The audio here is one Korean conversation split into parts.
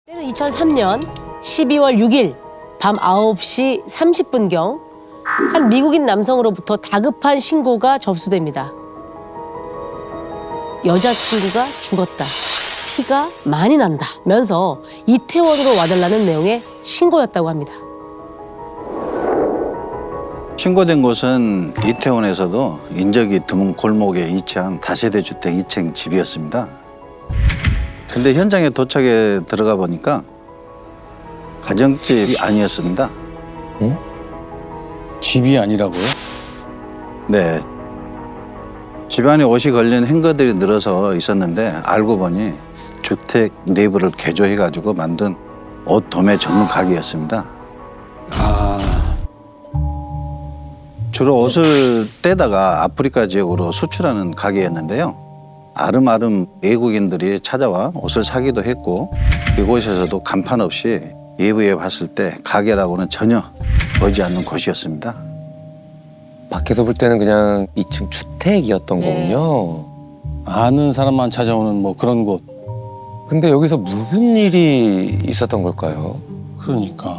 때는 2003년 12월 6일 밤 9시 30분경 한 미국인 남성으로부터 다급한 신고가 접수됩니다. 여자친구가 죽었다. 피가 많이 난다면서 이태원으로 와달라는 내용의 신고였다고 합니다. 신고된 곳은 이태원에서도 인적이 드문 골목에 위치한 다세대 주택 2층 집이었습니다. 근데 현장에 도착해 들어가 보니까 가정집이 아니었습니다. 응? 집이 아니라고요? 네. 집안에 옷이 걸린 행거들이 늘어서 있었는데 알고 보니 주택 내부를 개조해가지고 만든 옷 도매 전문 가게였습니다. 주로 옷을 떼다가 아프리카 지역으로 수출하는 가게였는데요. 아름아름 외국인들이 찾아와 옷을 사기도 했고 이곳에서도 간판 없이 외부에 봤을 때 가게라고는 전혀 보이지 않는 곳이었습니다. 밖에서 볼 때는 그냥 2층 주택이었던 거군요. 아는 사람만 찾아오는 뭐 그런 곳. 근데 여기서 무슨 일이 있었던 걸까요? 그러니까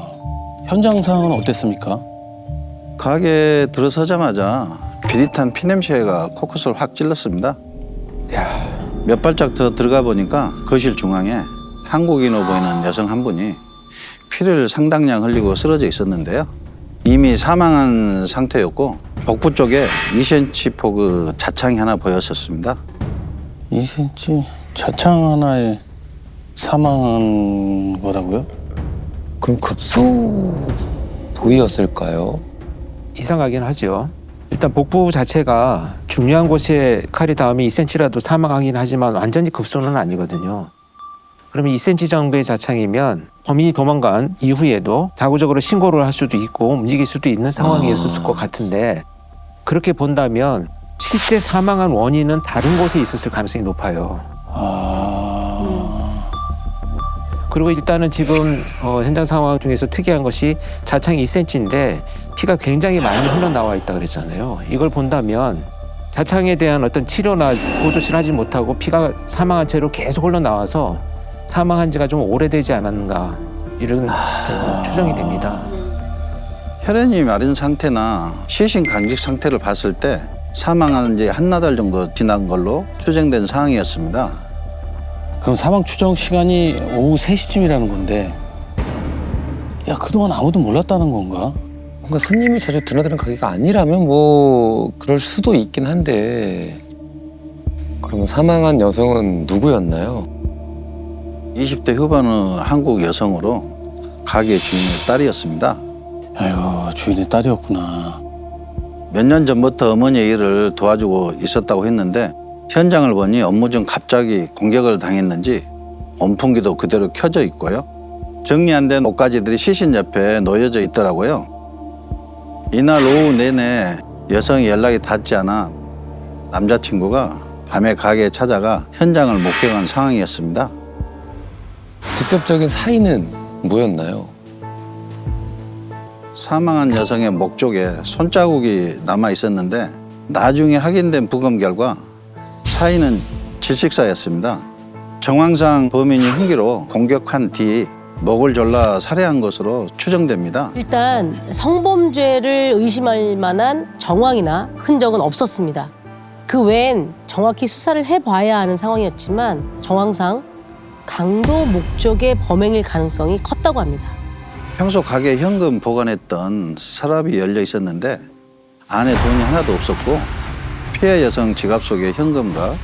현장 상황은 어땠습니까? 가게에 들어서자마자 비릿한 피냄새가 코끝을 확 찔렀습니다. 몇 발짝 더 들어가 보니까 거실 중앙에 한국인으로 보이는 여성 한 분이 피를 상당량 흘리고 쓰러져 있었는데요. 이미 사망한 상태였고 복부 쪽에 2cm 폭의 자창이 하나 보였었습니다. 2cm 자창 하나에 사망한 거라고요? 그럼 급소 부위였을까요? 이상하긴 하죠. 일단 복부 자체가 중요한 곳에 칼이 닿으면 2cm라도 사망하긴 하지만 완전히 급소는 아니거든요. 그러면 2cm 정도의 자창이면 범인이 도망간 이후에도 자구적으로 신고를 할 수도 있고 움직일 수도 있는 상황이었을 것 같은데 그렇게 본다면 실제 사망한 원인은 다른 곳에 있었을 가능성이 높아요. 그리고 일단은 지금 현장 상황 중에서 특이한 것이 자창이 2cm인데 피가 굉장히 많이 흘러나와 있다 그랬잖아요. 이걸 본다면 자창에 대한 어떤 치료나 보조치를 하지 못하고 피가 사망한 채로 계속 흘러나와서 사망한 지가 좀 오래되지 않았는가 이런 추정이 됩니다. 혈흔이 마른 상태나 시신 강직 상태를 봤을 때 사망한 지 한나달 정도 지난 걸로 추정된 상황이었습니다. 그럼 사망 추정 시간이 오후 3시쯤이라는 건데 야 그동안 아무도 몰랐다는 건가? 뭔가 손님이 자주 드나드는 가게가 아니라면 뭐 그럴 수도 있긴 한데 그러면 사망한 여성은 누구였나요? 20대 후반의 한국 여성으로 가게 주인의 딸이었습니다. 아유 주인의 딸이었구나. 몇 년 전부터 어머니의 일을 도와주고 있었다고 했는데 현장을 보니 업무 중 갑자기 공격을 당했는지 온풍기도 그대로 켜져 있고요. 정리 안 된 옷가지들이 시신 옆에 놓여져 있더라고요. 이날 오후 내내 여성이 연락이 닿지 않아 남자친구가 밤에 가게에 찾아가 현장을 목격한 상황이었습니다. 직접적인 사인은 뭐였나요? 사망한 여성의 목 쪽에 손자국이 남아 있었는데 나중에 확인된 부검 결과 사인은 질식사였습니다. 정황상 범인이 흉기로 공격한 뒤 목을 졸라 살해한 것으로 추정됩니다. 일단 성범죄를 의심할 만한 정황이나 흔적은 없었습니다. 그 외엔 정확히 수사를 해봐야 하는 상황이었지만 정황상 강도 목적의 범행일 가능성이 컸다고 합니다. 평소 가게에 현금 보관했던 서랍이 열려 있었는데 안에 돈이 하나도 없었고 피해 여성 지갑 속에 현금과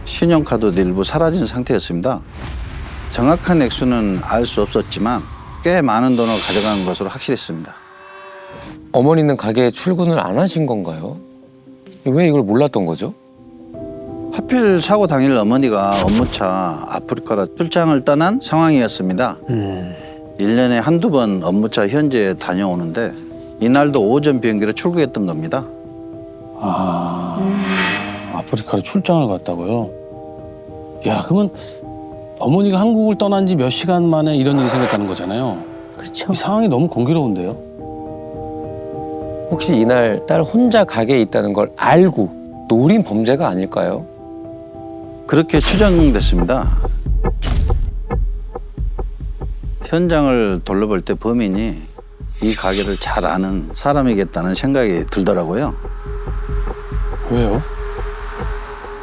신용카드도 일부 사라진 상태였습니다. 정확한 액수는 알 수 없었지만 꽤 많은 돈을 가져간 것으로 확실했습니다. 어머니는 가게에 출근을 안 하신 건가요? 왜 이걸 몰랐던 거죠? 하필 사고 당일 어머니가 업무차 아프리카로 출장을 떠난 상황이었습니다. 1년에 한두 번 업무차 현지에 다녀오는데 이날도 오전 비행기로 출국했던 겁니다. 아프리카로 출장을 갔다고요? 야 그러면 어머니가 한국을 떠난 지 몇 시간 만에 이런 일이 생겼다는 거잖아요. 그렇죠. 이 상황이 너무 공교로운데요? 혹시 이날 딸 혼자 가게에 있다는 걸 알고 노린 범죄가 아닐까요? 그렇게 추정됐습니다. 현장을 둘러볼 때 범인이 이 가게를 잘 아는 사람이겠다는 생각이 들더라고요. 왜요?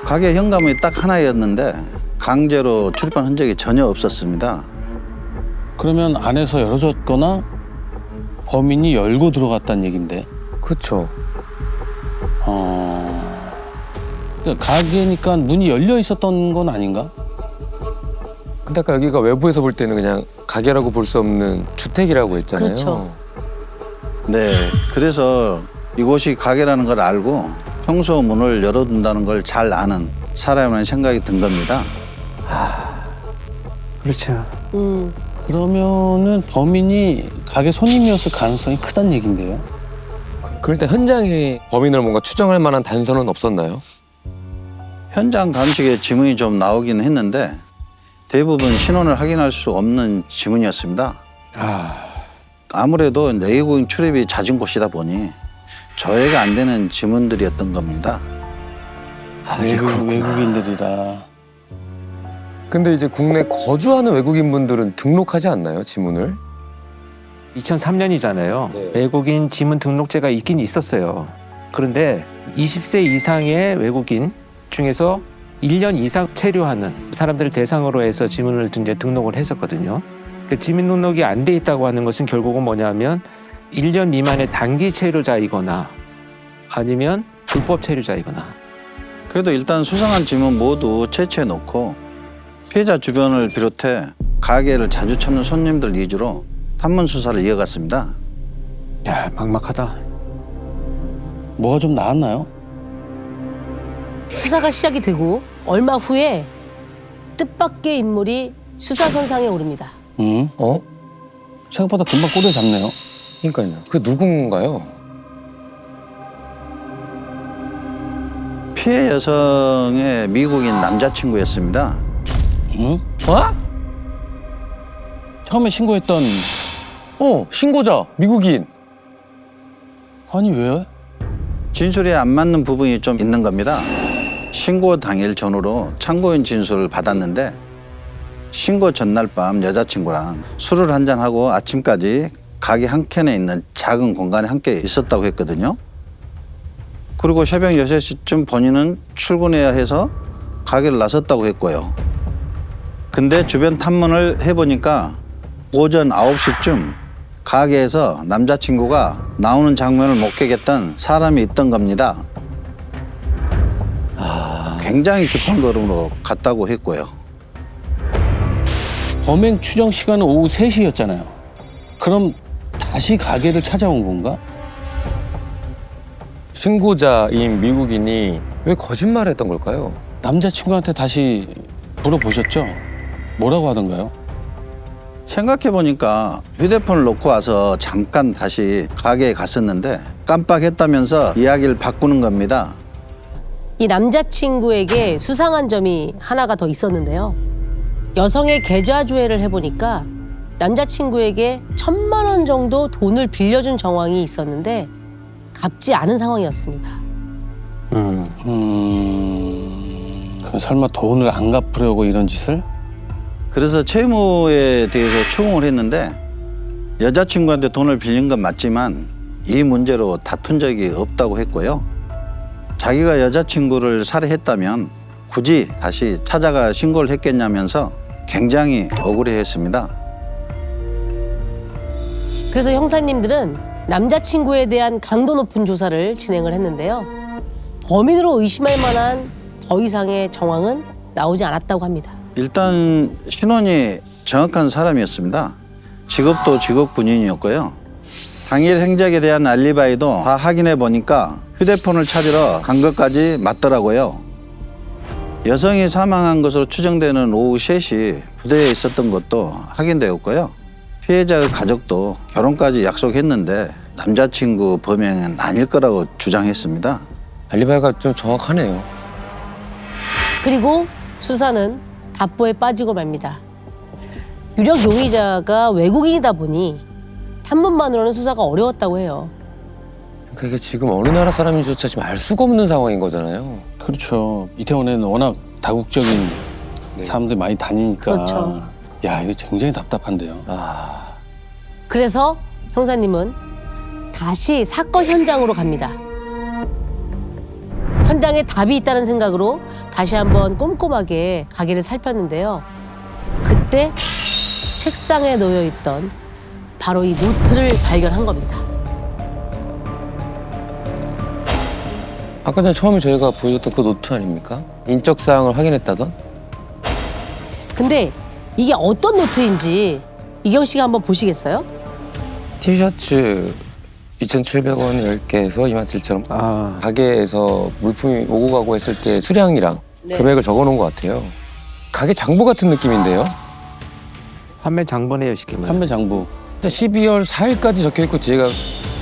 가게 현관문이 딱 하나였는데 강제로 출입한 흔적이 전혀 없었습니다. 그러면 안에서 열어줬거나 범인이 열고 들어갔다는 얘긴데. 그쵸. 그러니까 가게니까 문이 열려 있었던 건 아닌가? 근데 아까 여기가 외부에서 볼 때는 그냥 가게라고 볼 수 없는 주택이라고 했잖아요. 그렇죠. 네, 그래서 이곳이 가게라는 걸 알고 평소 문을 열어둔다는 걸 잘 아는 사람이라는 생각이 든 겁니다. 그렇죠. 그러면은 범인이 가게 손님이었을 가능성이 크다는 얘긴데요. 그럴 때 현장에 범인을 뭔가 추정할 만한 단서는 없었나요? 현장 감식에 지문이 좀 나오기는 했는데 대부분 신원을 확인할 수 없는 지문이었습니다. 아무래도 외국인 출입이 잦은 곳이다 보니 조회가 안 되는 지문들이었던 겁니다. 외국인들이라. 근데 이제 국내 거주하는 외국인분들은 등록하지 않나요, 지문을? 2003년이잖아요. 외국인 지문 등록제가 있긴 있었어요. 그런데 20세 이상의 외국인 중에서 1년 이상 체류하는 사람들을 대상으로 해서 지문을 이제 등록을 했었거든요. 그 지문 등록이 안 돼 있다고 하는 것은 결국은 뭐냐면 1년 미만의 단기 체류자이거나 아니면 불법 체류자이거나. 그래도 일단 수상한 지문 모두 채취해 놓고 피해자 주변을 비롯해 가게를 자주 찾는 손님들 위주로 탐문 수사를 이어갔습니다. 야, 막막하다. 뭐가 좀 나왔나요? 수사가 시작이 되고 얼마 후에 뜻밖의 인물이 수사선상에 오릅니다. 어? 생각보다 금방 꼬리를 잡네요. 그러니까요. 그 누군가요? 피해 여성의 미국인 남자친구였습니다. 어? 처음에 신고했던 신고자 미국인. 아니 왜? 진술이 안 맞는 부분이 좀 있는 겁니다. 신고 당일 전후로 참고인 진술을 받았는데 신고 전날 밤 여자친구랑 술을 한잔하고 아침까지 가게 한켠에 있는 작은 공간에 함께 있었다고 했거든요. 그리고 새벽 6시쯤 본인은 출근해야 해서 가게를 나섰다고 했고요. 근데 주변 탐문을 해보니까 오전 9시쯤 가게에서 남자친구가 나오는 장면을 목격했던 사람이 있던 겁니다. 굉장히 급한 걸음으로 갔다고 했고요. 범행 추정 시간은 오후 3시였잖아요. 그럼 다시 가게를 찾아온 건가? 신고자인 미국인이 왜 거짓말했던 걸까요? 남자친구한테 다시 물어보셨죠? 뭐라고 하던가요? 생각해보니까 휴대폰을 놓고 와서 잠깐 다시 가게에 갔었는데 깜빡했다면서 이야기를 바꾸는 겁니다. 이 남자친구에게 수상한 점이 하나가 더 있었는데요. 여성의 계좌 조회를 해보니까 남자친구에게 1,000만 원 정도 돈을 빌려준 정황이 있었는데 갚지 않은 상황이었습니다. 그럼 설마 돈을 안 갚으려고 이런 짓을? 그래서 채무에 대해서 추궁을 했는데 여자친구한테 돈을 빌린 건 맞지만 이 문제로 다툰 적이 없다고 했고요. 자기가 여자친구를 살해했다면 굳이 다시 찾아가 신고를 했겠냐면서 굉장히 억울해했습니다. 그래서 형사님들은 남자친구에 대한 강도 높은 조사를 진행을 했는데요. 범인으로 의심할 만한 더 이상의 정황은 나오지 않았다고 합니다. 일단 신원이 정확한 사람이었습니다. 직업도 직업 군인이었고요. 당일 행적에 대한 알리바이도 다 확인해 보니까 휴대폰을 찾으러 간 것까지 맞더라고요. 여성이 사망한 것으로 추정되는 오후 3시 부대에 있었던 것도 확인되었고요. 피해자의 가족도 결혼까지 약속했는데 남자친구 범행은 아닐 거라고 주장했습니다. 알리바이가 좀 정확하네요. 그리고 수사는 답보에 빠지고 맙니다. 유력 용의자가 외국인이다 보니 탐문만으로는 수사가 어려웠다고 해요. 그러니까 이게 지금 어느 나라 사람인지조차 지금 알 수가 없는 상황인 거잖아요. 그렇죠. 이태원에는 워낙 다국적인 사람들이 많이 다니니까. 그렇죠. 야, 이거 굉장히 답답한데요. 그래서 형사님은 다시 사건 현장으로 갑니다. 현장에 답이 있다는 생각으로 다시 한번 꼼꼼하게 가게를 살폈는데요. 그때 책상에 놓여 있던 바로 이 노트를 발견한 겁니다. 아까 전에 처음에 저희가 보여줬던 그 노트 아닙니까? 인적 사항을 확인했다던? 근데 이게 어떤 노트인지 이경 씨가 한번 보시겠어요? 티셔츠 2,700원 10개에서 27,000원. 아, 가게에서 물품이 오고 가고 했을 때 수량이랑 금액을 적어놓은 것 같아요. 가게 장부 같은 느낌인데요. 판매 장본의 여식기만. 판매 장부. 일단 12월 4일까지 적혀있고 뒤에가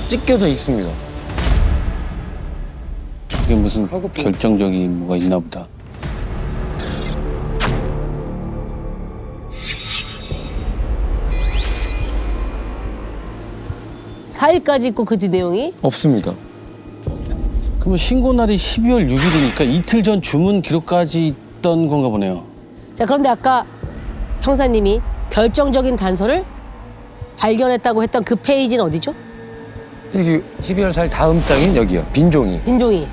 찢겨져 있습니다. 이게 무슨 결정적인 뭐가 있나 보다. 사일까지 있고 그 뒤 내용이 없습니다. 그러면 신고 날이 12월 6일이니까 이틀 전 주문 기록까지 있던 건가 보네요. 자, 그런데 아까 형사님이 결정적인 단서를 발견했다고 했던 그 페이지는 어디죠? 여기 12월 4일 다음 장인 여기요. 빈 종이. 빈 종이.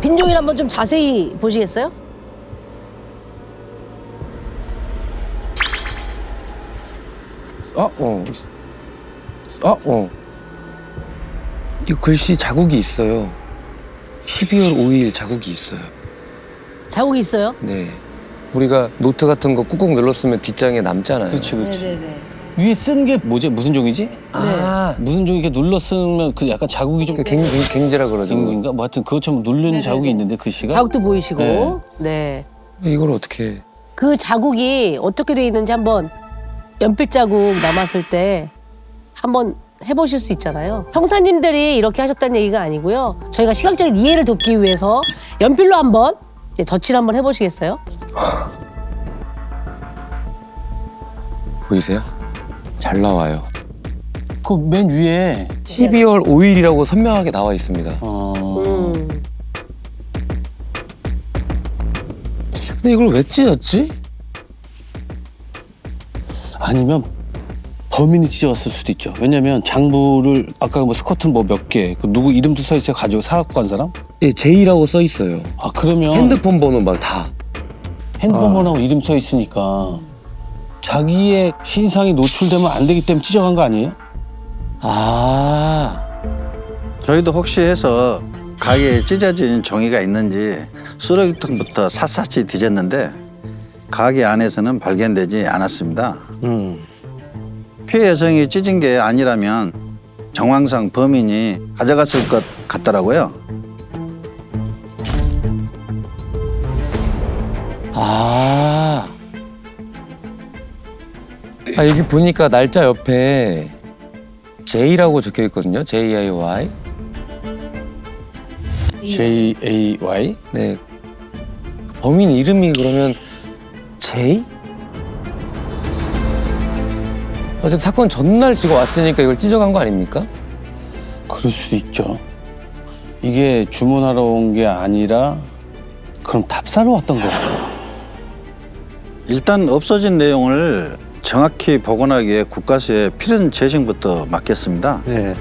빈 종이를 한번 좀 자세히 보시겠어요? 이 글씨 자국이 있어요. 12월 5일 자국이 있어요. 자국이 있어요? 네. 우리가 노트 같은 거 꾹꾹 눌렀으면 뒷장에 남잖아요. 그렇지, 그렇지. 네네네. 위에 쓴 게 뭐지? 무슨 종이지? 아, 무슨 종이 이렇게 눌렀으면 그 약간 자국이 좀 갱제라 그러죠. 갱인가? 뭐 하여튼 그것처럼 누른 자국이 있는데 글씨가. 자국도 보이시고. 네. 네. 이걸 어떻게? 그 자국이 어떻게 돼 있는지 한번 연필 자국 남았을 때 한번 해보실 수 있잖아요. 형사님들이 이렇게 하셨다는 얘기가 아니고요. 저희가 시각적인 이해를 돕기 위해서 연필로 한번 덧칠 한번 해보시겠어요? 보이세요? 잘 나와요. 그 맨 위에 12월 5일이라고 선명하게 나와 있습니다. 근데 이걸 왜 찢었지? 아니면 범인이 찢어왔을 수도 있죠. 왜냐면 장부를 아까 뭐 스커트 뭐 몇 개, 그 누구 이름도 써 있어요. 가지고 사갖고 간 사람? 예, 제이라고 써 있어요. 아 그러면 핸드폰 번호 막 다. 핸드폰 번호하고 이름 써 있으니까 자기의 신상이 노출되면 안 되기 때문에 찢어간 거 아니에요? 아, 저희도 혹시 해서 가게에 찢어진 종이가 있는지 쓰레기통부터 샅샅이 뒤졌는데 가게 안에서는 발견되지 않았습니다. 피해 여성이 찢은 게 아니라면 정황상 범인이 가져갔을 것 같더라고요. 여기 보니까 날짜 옆에 J라고 적혀 있거든요. JIY. JAY? 네. 범인 이름이 그러면 J? 어쨌든 사건 전날 지금 왔으니까 이걸 찢어간 거 아닙니까? 그럴 수도 있죠. 이게 주문하러 온 게 아니라 그럼 답사로 왔던 거 같아요. 일단 없어진 내용을 정확히 복원하기 위해 국가수에 필연 재생부터 맡겼습니다. 네.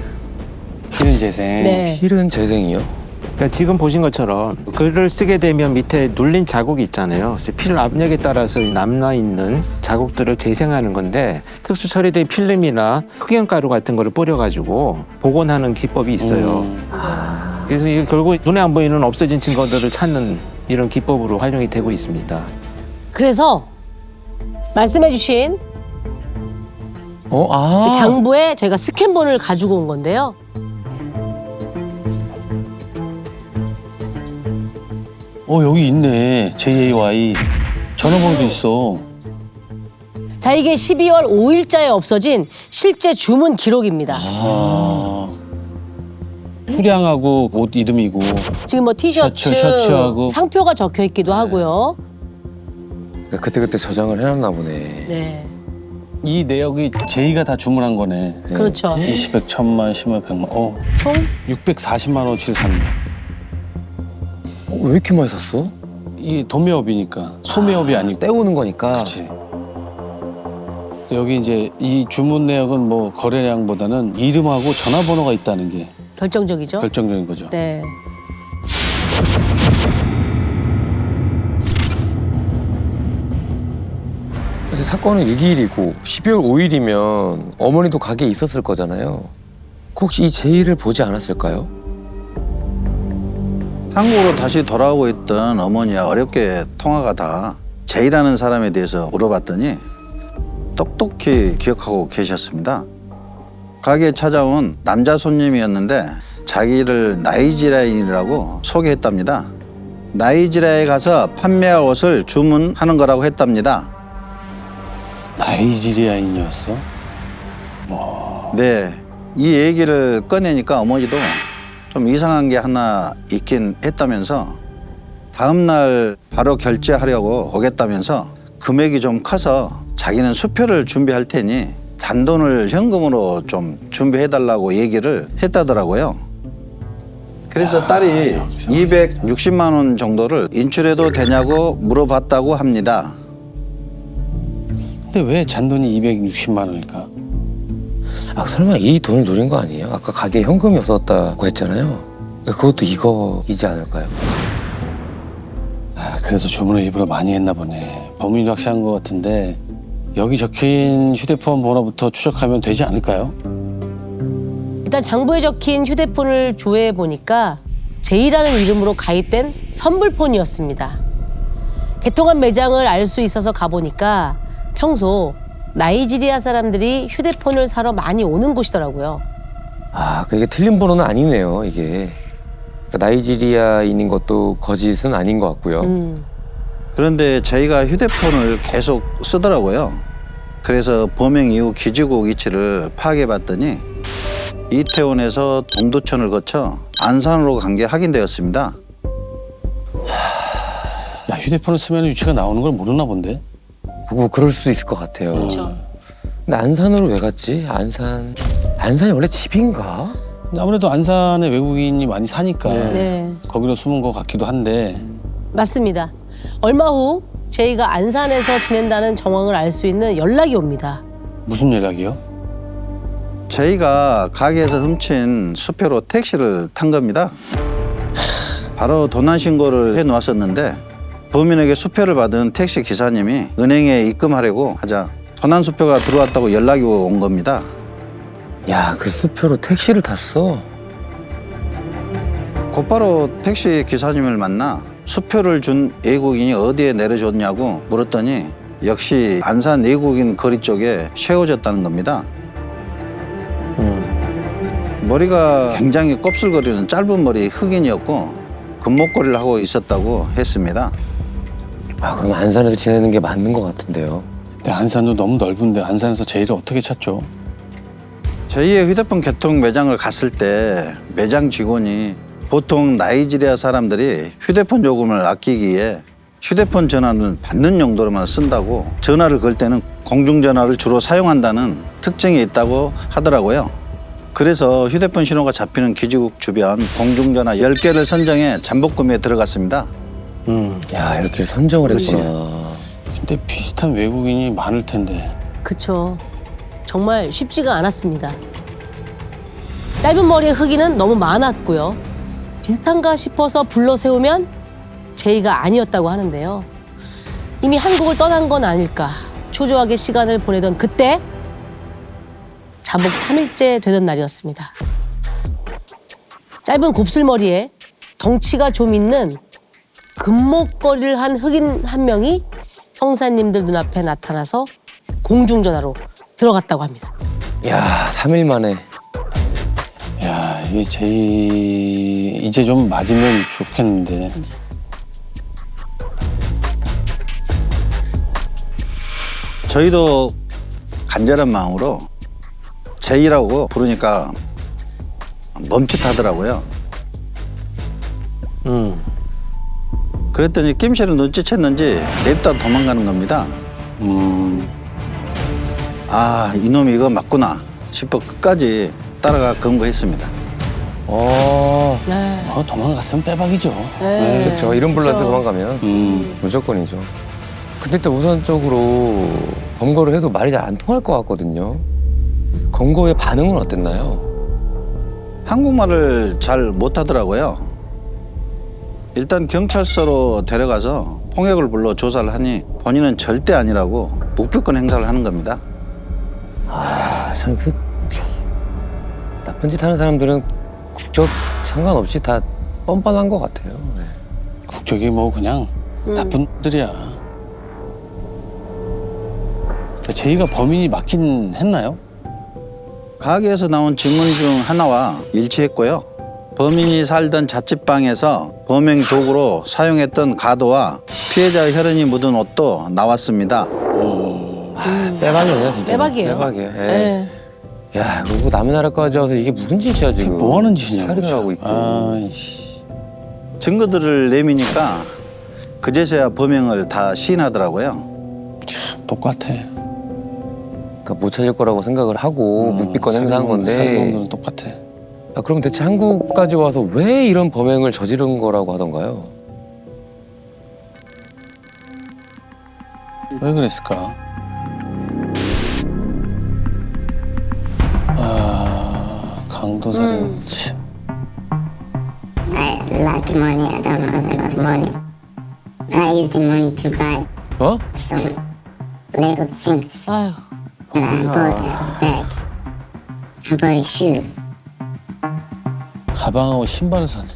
필연 재생. 네. 필은 재생이요? 그러니까 지금 보신 것처럼 글을 쓰게 되면 밑에 눌린 자국이 있잖아요. 그래서 필 압력에 따라서 남아있는 자국들을 재생하는 건데 특수 처리된 필름이나 흑연가루 같은 거를 뿌려가지고 복원하는 기법이 있어요. 그래서 이게 결국 눈에 안 보이는 없어진 증거들을 찾는 이런 기법으로 활용이 되고 있습니다. 그래서 말씀해주신 장부에 저희가 스캔본을 가지고 온 건데요. 여기 있네. JAY. 전화번호도 있어. 자, 이게 12월 5일자에 없어진 실제 주문 기록입니다. 수량하고 옷 이름이고. 지금 뭐 티셔츠, 셔츠하고. 상표가 적혀 있기도 하고요. 그때그때 저장을 해놨나 보네. 네. 이 내역이 J가 다 주문한 거네. 그렇죠. 20, 100, 1000만, 10만, 100만. 총 640만 원어치를 샀네. 왜 이렇게 많이 샀어? 이 도매업이니까 소매업이 아니고. 떼우는 거니까. 그렇지. 여기 이제 이 주문 내역은 뭐 거래량보다는 이름하고 전화번호가 있다는 게 결정적이죠. 결정적인 거죠. 네. 사실 사건은 6일이고 12월 5일이면 어머니도 가게에 있었을 거잖아요. 혹시 이 제의를 보지 않았을까요? 한국으로 다시 돌아오고 있던 어머니와 어렵게 통화가 다 제이라는 사람에 대해서 물어봤더니 똑똑히 기억하고 계셨습니다. 가게에 찾아온 남자 손님이었는데 자기를 나이지리아인이라고 소개했답니다. 나이지리아에 가서 판매할 옷을 주문하는 거라고 했답니다. 나이지리아인이었어? 네, 이 얘기를 꺼내니까 어머니도 좀 이상한 게 하나 있긴 했다면서 다음 날 바로 결제하려고 오겠다면서 금액이 좀 커서 자기는 수표를 준비할 테니 단돈을 현금으로 좀 준비해달라고 얘기를 했다더라고요. 그래서 딸이 260만 원 정도를 인출해도 되냐고 물어봤다고 합니다. 근데 왜 잔돈이 260만 원일까? 아, 설마 이 돈을 노린 거 아니에요? 아까 가게에 현금이 없었다고 했잖아요. 그것도 이거이지 않을까요? 아, 그래서 주문을 일부러 많이 했나 보네. 범인이 확실한 것 같은데 여기 적힌 휴대폰 번호부터 추적하면 되지 않을까요? 일단 장부에 적힌 휴대폰을 조회해 보니까 제이라는 이름으로 가입된 선불폰이었습니다. 개통한 매장을 알 수 있어서 가보니까 평소 나이지리아 사람들이 휴대폰을 사러 많이 오는 곳이더라고요. 아, 이게 틀린 번호는 아니네요, 이게. 그러니까 나이지리아인인 것도 거짓은 아닌 것 같고요. 그런데 저희가 휴대폰을 계속 쓰더라고요. 그래서 범행 이후 기지국 위치를 파악해 봤더니 이태원에서 동두천을 거쳐 안산으로 간 게 확인되었습니다. 야, 휴대폰을 쓰면 위치가 나오는 걸 모르나 본데? 뭐 그럴 수 있을 것 같아요. 그렇죠. 근데 안산으로 왜 갔지? 안산이 원래 집인가? 근데 아무래도 안산에 외국인이 많이 사니까 네. 거기로 숨은 것 같기도 한데 맞습니다. 얼마 후 제이가 안산에서 지낸다는 정황을 알 수 있는 연락이 옵니다. 무슨 연락이요? 저희가 가게에서 훔친 수표로 택시를 탄 겁니다. 바로 도난 신고를 해놓았었는데 범인에게 수표를 받은 택시 기사님이 은행에 입금하려고 하자 도난 수표가 들어왔다고 연락이 온 겁니다. 야, 그 수표로 택시를 탔어? 곧바로 택시 기사님을 만나 수표를 준 외국인이 어디에 내려줬냐고 물었더니 역시 안산 내국인 거리 쪽에 세워졌다는 겁니다. 머리가 굉장히 곱슬거리는 짧은 머리 흑인이었고 금목걸이를 하고 있었다고 했습니다. 아, 그럼 안산에서 지내는 게 맞는 것 같은데요. 근데 안산도 너무 넓은데 안산에서 제이를 어떻게 찾죠? 저희의 휴대폰 개통 매장을 갔을 때 매장 직원이 보통 나이지리아 사람들이 휴대폰 요금을 아끼기에 휴대폰 전화는 받는 용도로만 쓴다고 전화를 걸 때는 공중전화를 주로 사용한다는 특징이 있다고 하더라고요. 그래서 휴대폰 신호가 잡히는 기지국 주변 공중전화 10개를 선정해 잠복금에 들어갔습니다. 야, 이렇게 선정을 했구나. 근데 비슷한 외국인이 많을 텐데 그쵸. 정말 쉽지가 않았습니다. 짧은 머리의 흑인은 너무 많았고요. 비슷한가 싶어서 불러 세우면 제이가 아니었다고 하는데요. 이미 한국을 떠난 건 아닐까. 초조하게 시간을 보내던 그때 잠복 3일째 되던 날이었습니다. 짧은 곱슬머리에 덩치가 좀 있는 금목걸이를 한 흑인 한 명이 형사님들 눈앞에 나타나서 공중전화로 들어갔다고 합니다. 야, 3일 만에. 야, 이게 제이 이제 좀 맞으면 좋겠는데 저희도 간절한 마음으로 제이라고 부르니까 멈칫하더라고요. 그랬더니 낌새를 눈치챘는지 냅다 도망가는 겁니다. 아, 이놈이 이거 맞구나 싶어 끝까지 따라가 검거했습니다. 네. 도망갔으면 빼박이죠. 네. 그렇죠. 이름 불렀는데 그쵸. 도망가면 무조건이죠. 근데 일단 우선적으로 검거를 해도 말이 잘 안 통할 것 같거든요. 검거의 반응은 어땠나요? 한국말을 잘 못하더라고요. 일단 경찰서로 데려가서 통역을 불러 조사를 하니 본인은 절대 아니라고 묵비권 행사를 하는 겁니다. 참 그 나쁜 짓 하는 사람들은 국적 상관없이 다 뻔뻔한 것 같아요. 네. 국적이 뭐 그냥 나쁜 들이야. 제이가 범인이 맞긴 했나요? 가게에서 나온 지문 중 하나와 일치했고요. 범인이 살던 자취방에서 범행 도구로 사용했던 가도와 피해자 혈흔이 묻은 옷도 나왔습니다. 빼박이네요, 진짜. 빼박이에요. 빼박이에요. 예. 네. 야, 그리고 남의 나라까지 와서 이게 무슨 짓이야 지금? 뭐 하는 짓이냐고. 살인을 하고 있고. 아이씨. 증거들을 내미니까 그제서야 범행을 다 시인하더라고요. 똑같아. 그러니까 못 찾을 거라고 생각을 하고 묵비권 행사한 건데. 살인범들은 똑같아. 아, 그럼 대체 한국까지 와서 왜 이런 범행을 저지른 거라고 하던가요? 왜 그랬을까? 강도살인. 참. I lack money. I don't have enough money. I use the money to buy 어? some little things. 아유. And I bought a bag. I bought a shoe. 가방하고 신발을 샀네.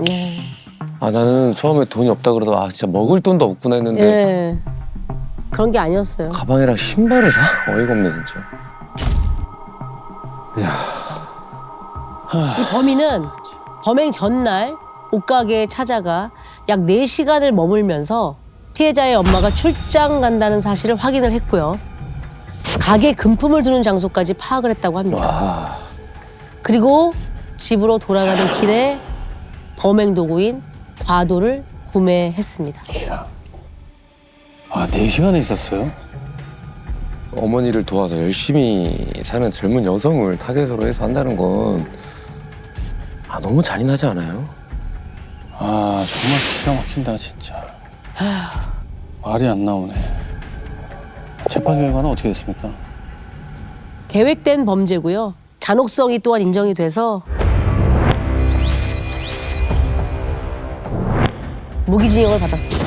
네. 아, 나는 처음에 돈이 없다 그러다 아 진짜 먹을 돈도 없구나 했는데 네. 그런 게 아니었어요. 가방이랑 신발을 사? 어이가 없네 진짜. 이 범인은 범행 전날 옷가게에 찾아가 약 4시간을 머물면서 피해자의 엄마가 출장 간다는 사실을 확인을 했고요. 가게 금품을 두는 장소까지 파악을 했다고 합니다. 그리고 집으로 돌아가는 길에 범행 도구인 과도를 구매했습니다. 아, 4시간에 있었어요? 어머니를 도와서 열심히 사는 젊은 여성을 타겟으로 해서 한다는 건 아, 너무 잔인하지 않아요? 아, 정말 기가 막힌다, 진짜. 말이 안 나오네. 재판 결과는 어떻게 됐습니까? 계획된 범죄고요. 잔혹성이 또한 인정이 돼서 무기징역을 받았습니다.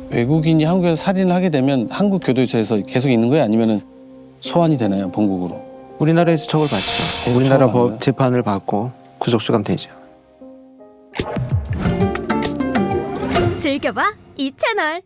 외국인이 한국에서 살인을 하게 되면 한국 교도소에서 계속 있는 거예요? 아니면 소환이 되나요, 본국으로? 우리나라에서 처벌받죠. 계속 우리나라 처벌받나요? 법 재판을 받고 구속 수감 되죠. 즐겨봐 이 채널.